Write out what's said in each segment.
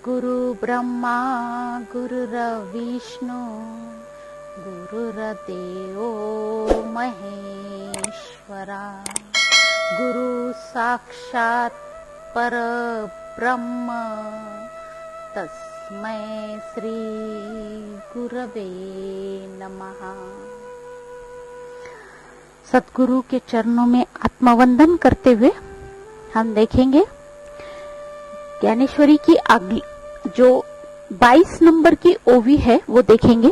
गुरु ब्रह्मा गुरुर्विष्णु गुरुर्देवो महेश्वरा गुरु साक्षात् परब्रह्म तस्मै श्री गुरवे नमः। सद्गुरु के चरणों में आत्मवंदन करते हुए हम देखेंगे ज्ञानेश्वरी की अगली जो 22 नंबर की ओवी है वो देखेंगे।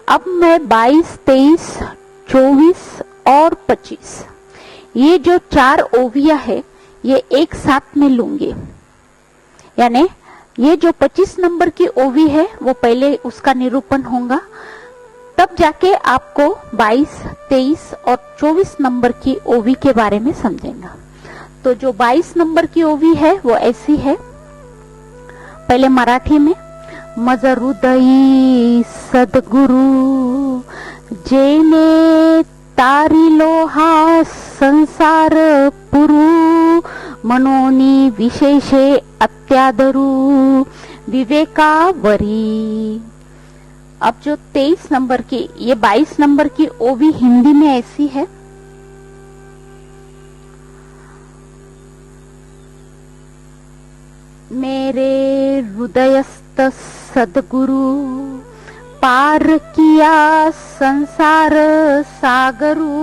अब मैं 22, 23, 24 और 25 ये जो 4 ओवियां है ये एक साथ में लूंगी। यानी ये जो 25 नंबर की ओवी है वो पहले उसका निरूपण होगा, तब जाके आपको 22, 23 और 24 नंबर की ओवी के बारे में समझेंगे। तो जो 22 नंबर की ओवी है वो ऐसी है, पहले मराठी में। मज हृदयी सद्गुरु जेने तारिलो हा संसार पुरु मनोनी विशेषे अत्यादरू विवेकावरी। अब जो 23 नंबर की ये 22 नंबर की ओवी हिंदी में ऐसी है। मेरे हृदयस्थ सद्गुरु पार किया संसार सागरु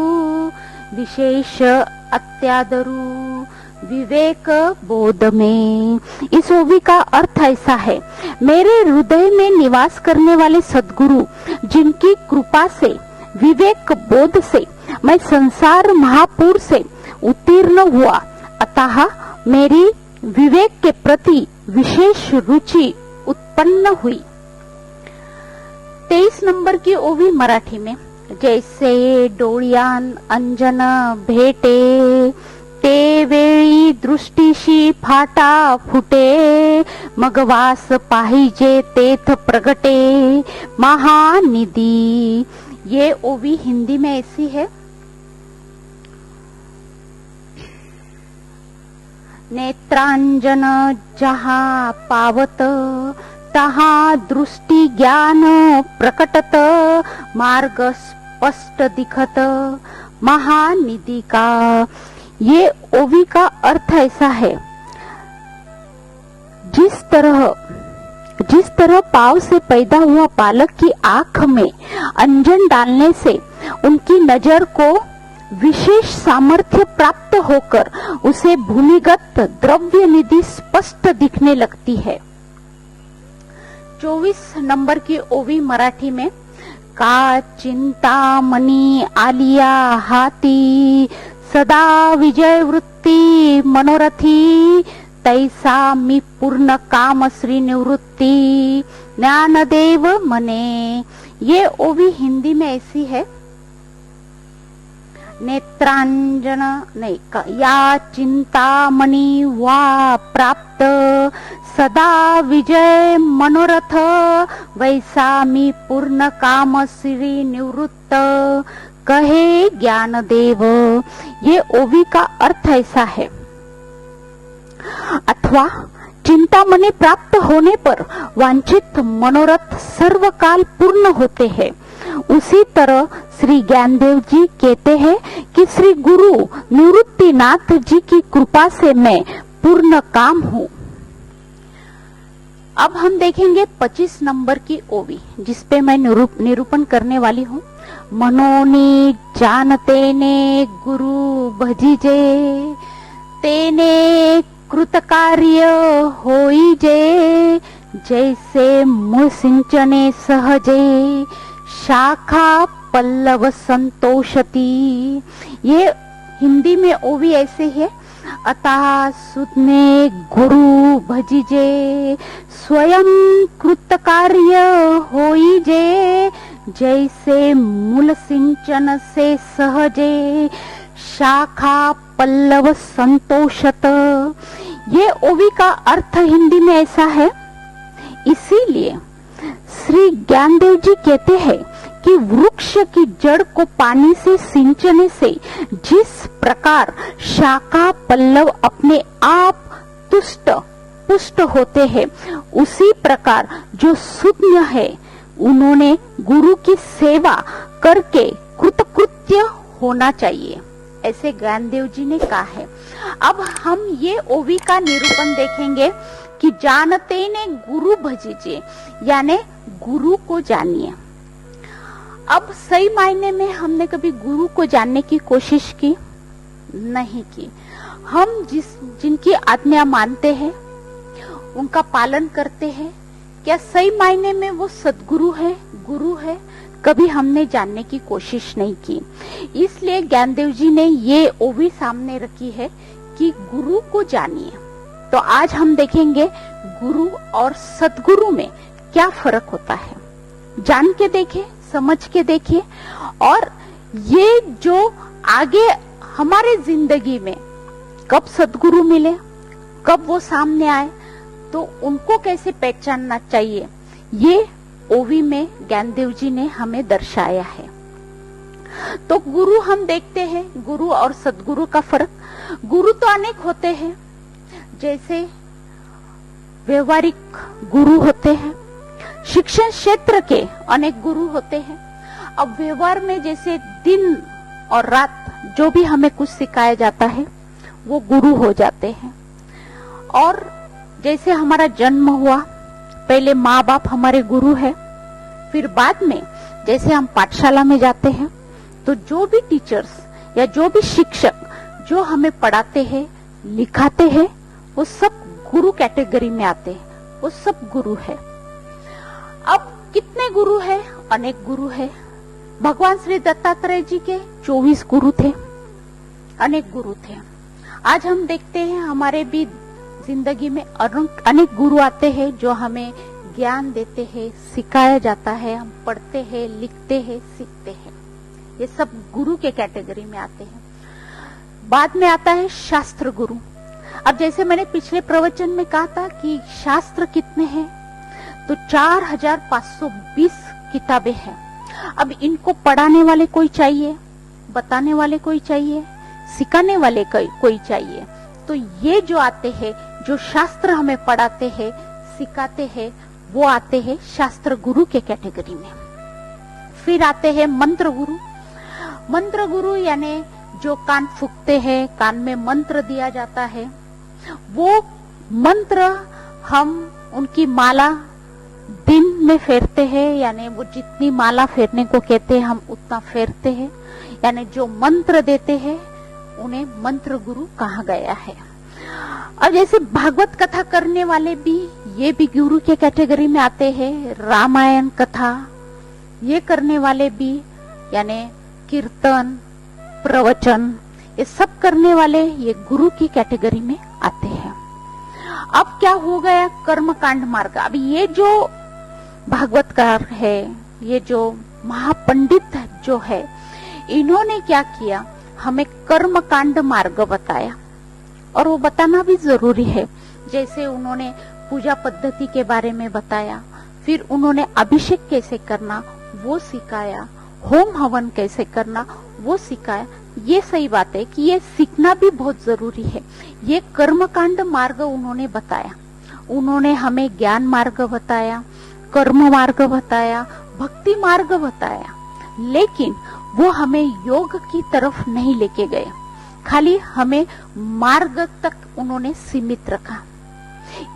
विशेष अत्यादरु विवेक बोध में। इस ओवी का अर्थ ऐसा है, मेरे हृदय में निवास करने वाले सद्गुरु जिनकी कृपा से विवेक बोध से मैं संसार महापुर से उत्तीर्ण हुआ, अतः मेरी विवेक के प्रति विशेष रुचि उत्पन्न हुई। 23 नंबर की ओवी मराठी में। जैसे डोळ्यान अंजन भेटे ते वेळी दृष्टीशी फाटा फुटे मग वास पाहिजे तेथ प्रगटे महानिधी। ये ओवी हिंदी में ऐसी है। नेत्रांजन जहाँ पावत तहाँ दृष्टि ज्ञान प्रकटत मार्ग स्पष्ट दिखत महानिधि का। ये ओवी का अर्थ ऐसा है, जिस तरह पाव से पैदा हुआ बालक की आंख में अंजन डालने से उनकी नजर को विशेष सामर्थ्य प्राप्त होकर उसे भूमिगत द्रव्य निधि स्पष्ट दिखने लगती है। 24 नंबर की ओवी मराठी में। का चिंतामणी आलिया हाती सदा विजय वृत्ती मनोरथी तैसा मी पूर्ण काम श्री निवृत्ती ज्ञानदेव मने। ये ओवी हिंदी में ऐसी है। नेत्रांजन नहीं, या चिंतामणी वा प्राप्त सदा विजय मनोरथ वैसा मी पूर्ण काम श्री निवृत्त कहे ज्ञानदेव। ये ओवी का अर्थ ऐसा है, अथवा चिंतामणि प्राप्त होने पर वांछित मनोरथ सर्वकाल पूर्ण होते हैं। उसी तरह श्री ज्ञानदेव जी कहते हैं कि श्री गुरु निवृत्तिनाथ जी की कृपा से मैं पूर्ण काम हूँ। अब हम देखेंगे 25 नंबर की ओवी, जिसपे मैं निरूपण करने वाली हूँ। मनोनी जानते ने गुरु भजिजे तेने कृतकार्य होईजे जैसे मूल सिंचने सहजे शाखा पल्लव संतोषती। ये हिंदी में ओवी ऐसे है। अतः सुधने गुरु भजिजे स्वयं कृतकार्य होईजे जैसे मूल सिंचन से सहजे शाखा पल्लव संतोषत। ये ओवी का अर्थ हिंदी में ऐसा है। इसीलिए श्री ज्ञानदेव जी कहते हैं कि वृक्ष की जड़ को पानी से सिंचने से जिस प्रकार शाखा पल्लव अपने आप तुष्ट पुष्ट होते हैं, उसी प्रकार जो शून्य है उन्होंने गुरु की सेवा करके कृतकृत्य होना चाहिए, ऐसे ज्ञानदेव जी ने कहा है। अब हम ये ओवी का निरूपण देखेंगे कि जानते ने गुरु भजीजे, यानी गुरु को जानिए। अब सही मायने में हमने कभी गुरु को जानने की कोशिश की नहीं की। हम जिनकी आज्ञा मानते हैं, उनका पालन करते हैं, क्या सही मायने में वो सद्गुरु है, गुरु है? कभी हमने जानने की कोशिश नहीं की। इसलिए ज्ञानदेव जी ने ये ओवी सामने रखी है कि गुरु को जानिए। तो आज हम देखेंगे गुरु और सद्गुरु में क्या फर्क होता है। जान के देखिए, समझ के देखिए, और ये जो आगे हमारे जिंदगी में कब सद्गुरु मिले, कब वो सामने आए, तो उनको कैसे पहचानना चाहिए, ये ओवी में ज्ञानदेव जी ने हमें दर्शाया है। तो गुरु हम देखते हैं, गुरु और सद्गुरु का फर्क। गुरु तो अनेक होते हैं, जैसे व्यवहारिक गुरु होते हैं, शिक्षण क्षेत्र के अनेक गुरु होते हैं। अब व्यवहार में जैसे दिन और रात जो भी हमें कुछ सिखाया जाता है वो गुरु हो जाते हैं। और जैसे हमारा जन्म हुआ, पहले माँ बाप हमारे गुरु है, फिर बाद में जैसे हम पाठशाला में जाते हैं तो जो भी टीचर्स या जो भी शिक्षक जो हमें पढ़ाते हैं, लिखाते हैं, वो सब गुरु कैटेगरी में आते हैं, वो सब गुरु है। अब कितने गुरु है? अनेक गुरु है। भगवान श्री दत्तात्रेय जी के 24 गुरु थे, अनेक गुरु थे। आज हम देखते हैं हमारे भी जिंदगी में अनेक गुरु आते हैं जो हमें ज्ञान देते हैं, सिखाया जाता है, हम पढ़ते हैं, लिखते हैं, सीखते हैं। ये सब गुरु के कैटेगरी में आते हैं। बाद में आता है शास्त्र गुरु। अब जैसे मैंने पिछले प्रवचन में कहा था कि शास्त्र कितने हैं, तो 4520 किताबें हैं। अब इनको पढ़ाने वाले कोई चाहिए, बताने वाले कोई चाहिए, सिखाने वाले कोई चाहिए। तो ये जो आते हैं, जो शास्त्र हमें पढ़ाते हैं, सिखाते हैं, वो आते हैं शास्त्र गुरु के कैटेगरी में। फिर आते हैं मंत्र गुरु। मंत्र गुरु यानी जो कान फूकते हैं, कान में मंत्र दिया जाता है, वो मंत्र हम उनकी माला दिन में फेरते हैं, यानी वो जितनी माला फेरने को कहते हैं हम उतना फेरते हैं, यानी जो मंत्र देते हैं उन्हें मंत्र गुरु कहा गया है। और जैसे भागवत कथा करने वाले भी, ये भी गुरु के कैटेगरी में आते हैं। रामायण कथा ये करने वाले भी, यानी कीर्तन, प्रवचन, ये सब करने वाले ये गुरु की कैटेगरी में आते हैं। अब क्या हो गया? कर्मकांड मार्ग। अब ये जो भागवतकार है, ये जो महापंडित जो है, इन्होंने क्या किया, हमें कर्मकांड मार्ग बताया, और वो बताना भी जरूरी है। जैसे उन्होंने पूजा पद्धति के बारे में बताया, फिर उन्होंने अभिषेक कैसे करना वो सिखाया, होम हवन कैसे करना वो सिखाया। ये सही बात है कि ये सीखना भी बहुत जरूरी है। ये कर्मकांड मार्ग उन्होंने बताया, उन्होंने हमें ज्ञान मार्ग बताया, कर्म मार्ग बताया, भक्ति मार्ग बताया, लेकिन वो हमें योग की तरफ नहीं लेके गए, खाली हमें मार्ग तक उन्होंने सीमित रखा।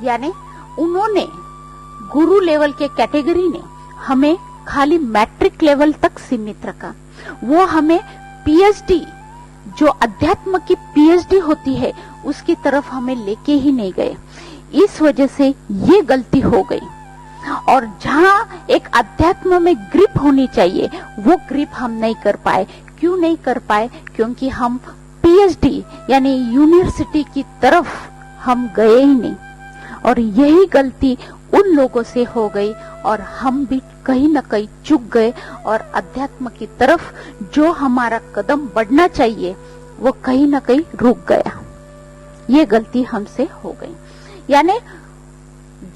यानी उन्होंने गुरु लेवल के कैटेगरी ने हमें खाली मैट्रिक लेवल तक सीमित रखा। वो हमें पीएचडी, जो अध्यात्म की पीएचडी होती है, उसकी तरफ हमें लेके ही नहीं गए। इस वजह से ये गलती हो गई। और जहाँ एक अध्यात्म में ग्रिप होनी चाहिए, वो ग्रिप हम नहीं कर पाए। क्यों नहीं कर पाए? क्योंकि हम पीएचडी यानी यूनिवर्सिटी की तरफ हम गए ही नहीं, और यही गलती उन लोगों से हो गई, और हम भी कहीं न कहीं चूक गए, और अध्यात्म की तरफ जो हमारा कदम बढ़ना चाहिए वो कहीं न कहीं रुक गया। ये गलती हमसे हो गई। यानी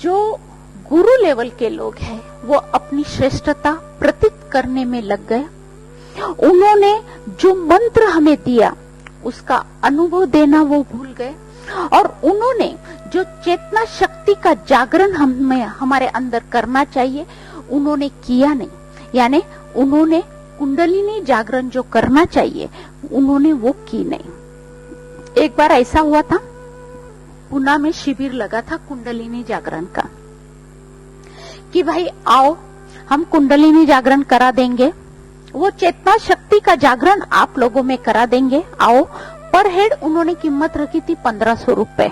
जो गुरु लेवल के लोग हैं वो अपनी श्रेष्ठता प्रतीत करने में लग गए। उन्होंने जो मंत्र हमें दिया उसका अनुभव देना वो भूल गए। और उन्होंने जो चेतना शक्ति का जागरण हमें हमारे अंदर करना चाहिए उन्होंने किया नहीं, यानी उन्होंने कुंडलिनी जागरण जो करना चाहिए उन्होंने वो की नहीं। एक बार ऐसा हुआ था, पुणे में शिविर लगा था कुंडलिनी जागरण का कि भाई आओ हम कुंडलिनी जागरण करा देंगे, वो चेतना शक्ति का जागरण आप लोगों में करा देंगे, आओ। पर हेड उन्होंने कीमत रखी थी 1500 रुपए,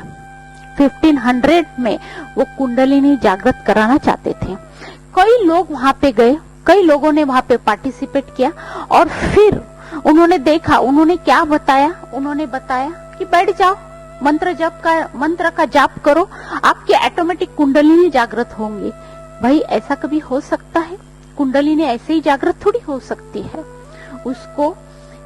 1500 में वो कुंडलिनी जागृत कराना चाहते थे। कई लोग वहां पे गए, कई लोगों ने वहां पे पार्टिसिपेट किया और फिर उन्होंने देखा, उन्होंने क्या बताया, उन्होंने बताया कि बैठ जाओ, मंत्र का जाप करो, आपकी ऑटोमेटिक कुंडलिनी जागृत होंगी। भाई ऐसा कभी हो सकता है? कुंडलिनी ऐसे ही जागृत थोड़ी हो सकती है, उसको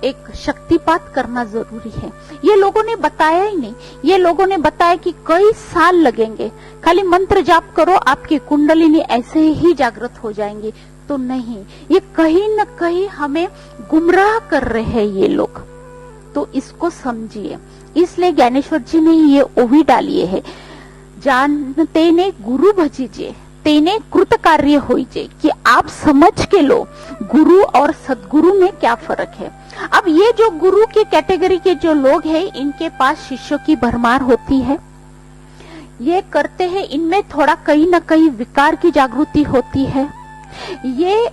एक शक्तिपात करना जरूरी है। ये लोगों ने बताया ही नहीं, ये लोगों ने बताया कि कई साल लगेंगे, खाली मंत्र जाप करो आपकी कुंडलिनी ऐसे ही जागृत हो जाएंगी। तो नहीं, ये कहीं न कहीं हमें गुमराह कर रहे हैं ये लोग, तो इसको समझिए। इसलिए ज्ञानेश्वर जी ने ये ओवी डाली है, जानते ने गुरु भजीजे तेने कृत कार्य होइजे, कि आप समझ के लो गुरु और सदगुरु में क्या फर्क है। अब ये जो गुरु के कैटेगरी के जो लोग हैं, इनके पास शिष्यों की भरमार होती है, ये करते हैं, इनमें थोड़ा कहीं न कहीं विकार की जागृति होती है, ये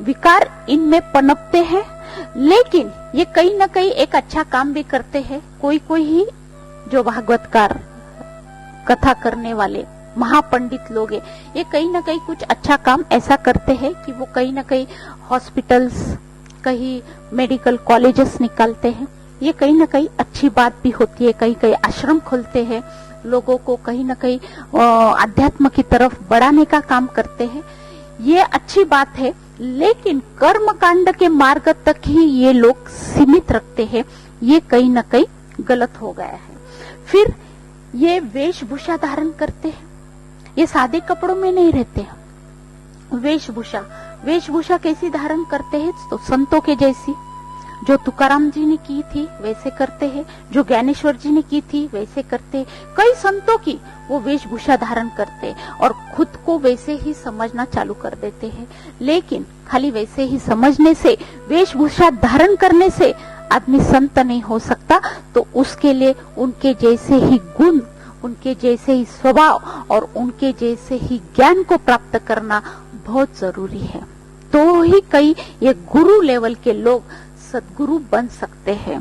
विकार इनमें पनपते हैं, लेकिन ये कहीं न कहीं एक अच्छा काम भी करते हैं। कोई कोई ही जो भागवतकार कथा करने वाले महापंडित लोग हैं, ये कहीं ना कहीं कुछ अच्छा काम ऐसा करते हैं कि वो कहीं ना कहीं हॉस्पिटल्स, कहीं मेडिकल कॉलेजेस निकालते हैं। ये कहीं ना कहीं अच्छी बात भी होती है, कहीं कहीं आश्रम खोलते हैं, लोगों को कहीं ना कहीं अध्यात्म की तरफ बढ़ाने का काम करते हैं, ये अच्छी बात है। लेकिन कर्म कांड के मार्ग तक ही ये लोग सीमित रखते हैं, ये कहीं ना कहीं गलत हो गया है। फिर ये वेशभूषा धारण करते हैं, ये सादे कपड़ों में नहीं रहते हैं। वेशभूषा कैसी धारण करते हैं? तो संतों के जैसी, जो तुकाराम जी ने की थी वैसे करते हैं, जो ज्ञानेश्वर जी ने की थी वैसे करते हैं। कई संतों की वो वेशभूषा धारण करते और खुद को वैसे ही समझना चालू कर देते हैं। लेकिन खाली वैसे ही समझने से, वेशभूषा धारण करने से आदमी संत नहीं हो सकता। तो उसके लिए उनके जैसे ही गुण, उनके जैसे ही स्वभाव और उनके जैसे ही ज्ञान को प्राप्त करना बहुत जरूरी है। तो ही कई ये गुरु लेवल के लोग सदगुरु बन सकते हैं।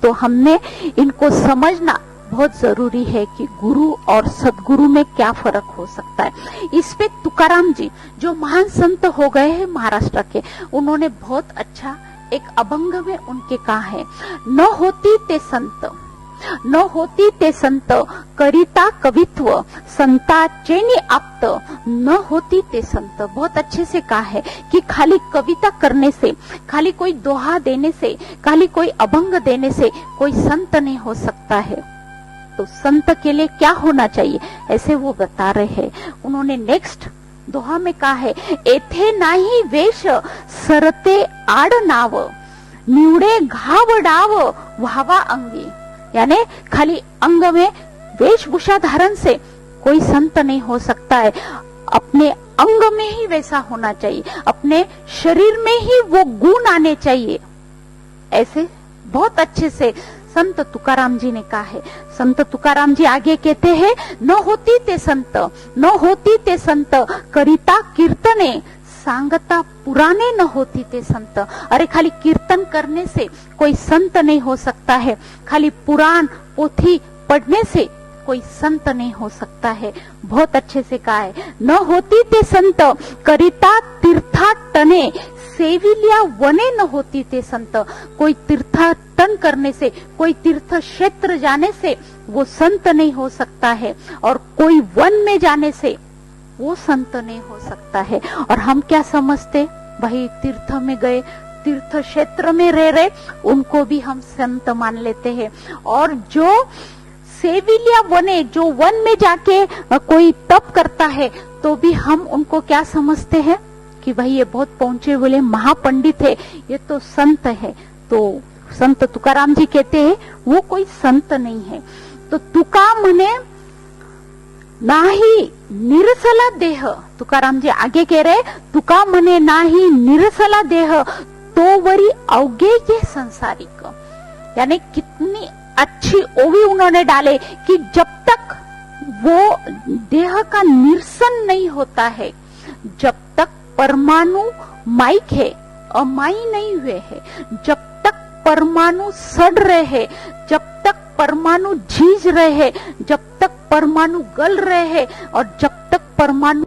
तो हमने इनको समझना बहुत जरूरी है कि गुरु और सदगुरु में क्या फर्क हो सकता है। इस पे तुकाराम जी जो महान संत हो गए हैं महाराष्ट्र के, उन्होंने बहुत अच्छा एक अभंग में उनके कहा है, न होती ते संत करिता कवित्व संता चैनी आप्त, न होती ते संत। बहुत अच्छे से कहा है कि खाली कविता करने से, खाली कोई दोहा देने से, खाली कोई अभंग देने से कोई संत नहीं हो सकता है। तो संत के लिए क्या होना चाहिए, ऐसे वो बता रहे हैं। उन्होंने नेक्स्ट दोहा में कहा है, एथे नाही वेश सरते आड नाव, निवडे घाव डाव व्हावा अंगी। यानी खाली अंग में वेशभूषा धारण से कोई संत नहीं हो सकता है। अपने अंग में ही वैसा होना चाहिए, अपने शरीर में ही वो गुण आने चाहिए। ऐसे बहुत अच्छे से संत तुकाराम जी ने कहा है। संत तुकाराम जी आगे कहते हैं, न होती ते संत करिता कीर्तने सांगता पुराने न होती ते संत। अरे खाली कीर्तन करने से कोई संत नहीं हो सकता है, खाली पुराण पोथी पढ़ने से कोई संत नहीं हो सकता है। बहुत अच्छे से कहा है, न होती ते संत करिता तीर्थाटने सेविलिया वने न होती ते संत। कोई तीर्थाटन करने से, कोई तीर्थ क्षेत्र जाने से वो संत नहीं हो सकता है, और कोई वन में जाने से वो संत नहीं हो सकता है। और हम क्या समझते, भाई तीर्थ में गए, तीर्थ क्षेत्र में रह रहे, उनको भी हम संत मान लेते हैं। और जो सेविलिया वने, जो वन में जाके कोई तप करता है, तो भी हम उनको क्या समझते हैं कि भाई ये बहुत पहुंचे हुए महापंडित है, ये तो संत है। तो संत तुकाराम जी कहते हैं वो कोई संत नहीं है। तो तुका म्हणे नाही निरसला देह, तुकाराम जी आगे कह रहे, तुका म्हणे नाही निरसला देह तो वरी अवघे ये संसारिक। यानी कितनी अच्छी ओवी उन्होंने डाले कि जब तक वो देह का निरसन नहीं होता है, जब तक परमाणु माइक है अमाई नहीं हुए हैं, जब तक परमाणु सड़ रहे हैं, जब तक परमाणु झीज रहे हैं, जब तक परमाणु गल रहे हैं और जब तक परमाणु